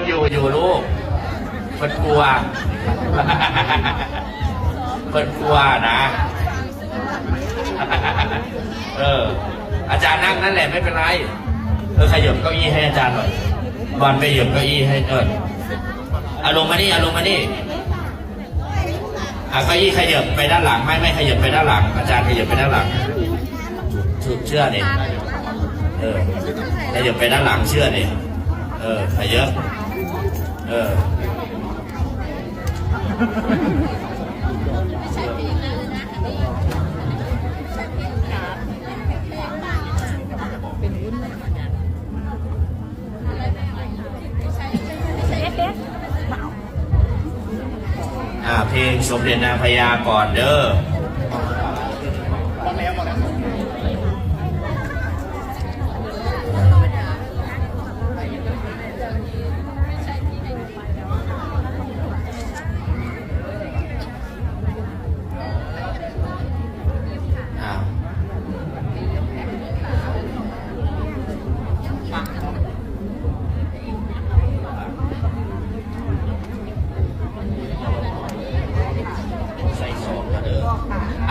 อยู่ลูกเพิ่นกลัวเพิ่นกลัวนะอาจารย์นั่งนั่นแหละไม่เป็นไรขยับเก้าอี้ให้อาจารย์หน่อยบอลไปหยิบเก้าอี้ให้ลงมานี่ลงมานี่เก้าอี้ขยับไปด้านหลังไม่ขยับไปด้านหลังอาจารย์ขยับไปด้านหลังถูกเชื่อเนี่ยขยับไปด้านหลังเชื่อเนี่ยขยับเพลงสมเด็จนางพญาก่อนเด้อ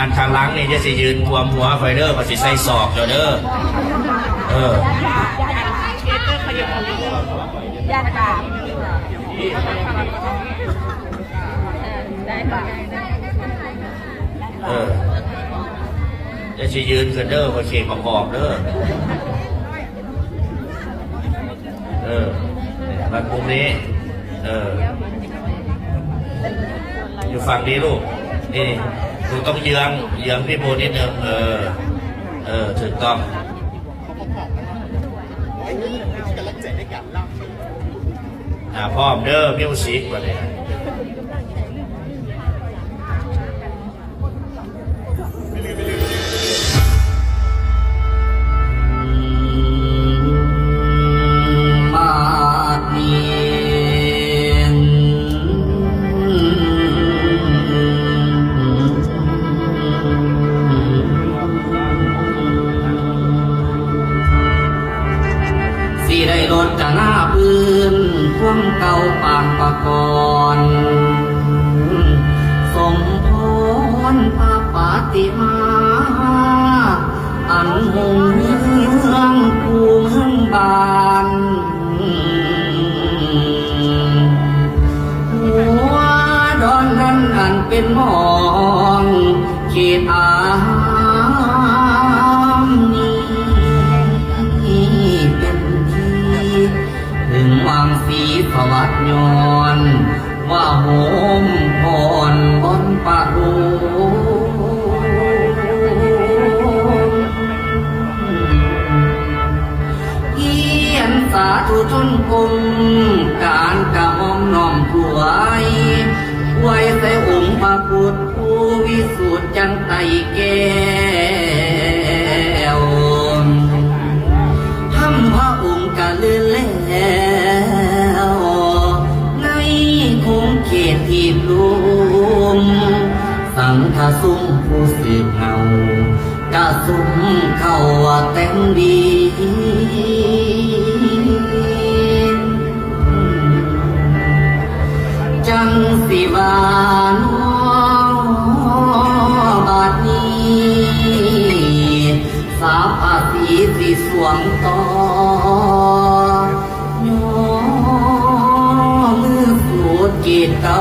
อันทางล้างนี่จะสิยืนควมหัวไฟเดอร์ก็สิใส่ศอกเด้อจะสิยืนกันเด้อก็เขกประกอบเด้อมาปุ่มนี้อยู่ฝั่งนี้ลูกนี่ถูกต้องเยื้องพี่โบนิดนึงถูกต้องพร้อมเด้อมิวสิกมาเลยได้รถจะหน้าพื้นพวงเก่าปางประกรสมพรพระปฏิมาอันหงเมืองภูเมืองบานหัวดอนนั้นอันเป็นหมองเขตอาถึงวางสีสวัสดย้อนว่าโหมพรบนปะโรเยียนสาธุชนกงการกระหม่อมน้อมถวายไว้ใส่องค์พระพุทธผู้วิสุทธิ์จันไตแก้วทำพระองค์กะลื่นแล้วในคงเขตที่ลุมสังฆสุงผู้สืบเงากะสุมเข้าแต่งดีจังสิวานบาดนี้สาภาษีสิสวงต่อมือสูดกีดเก่า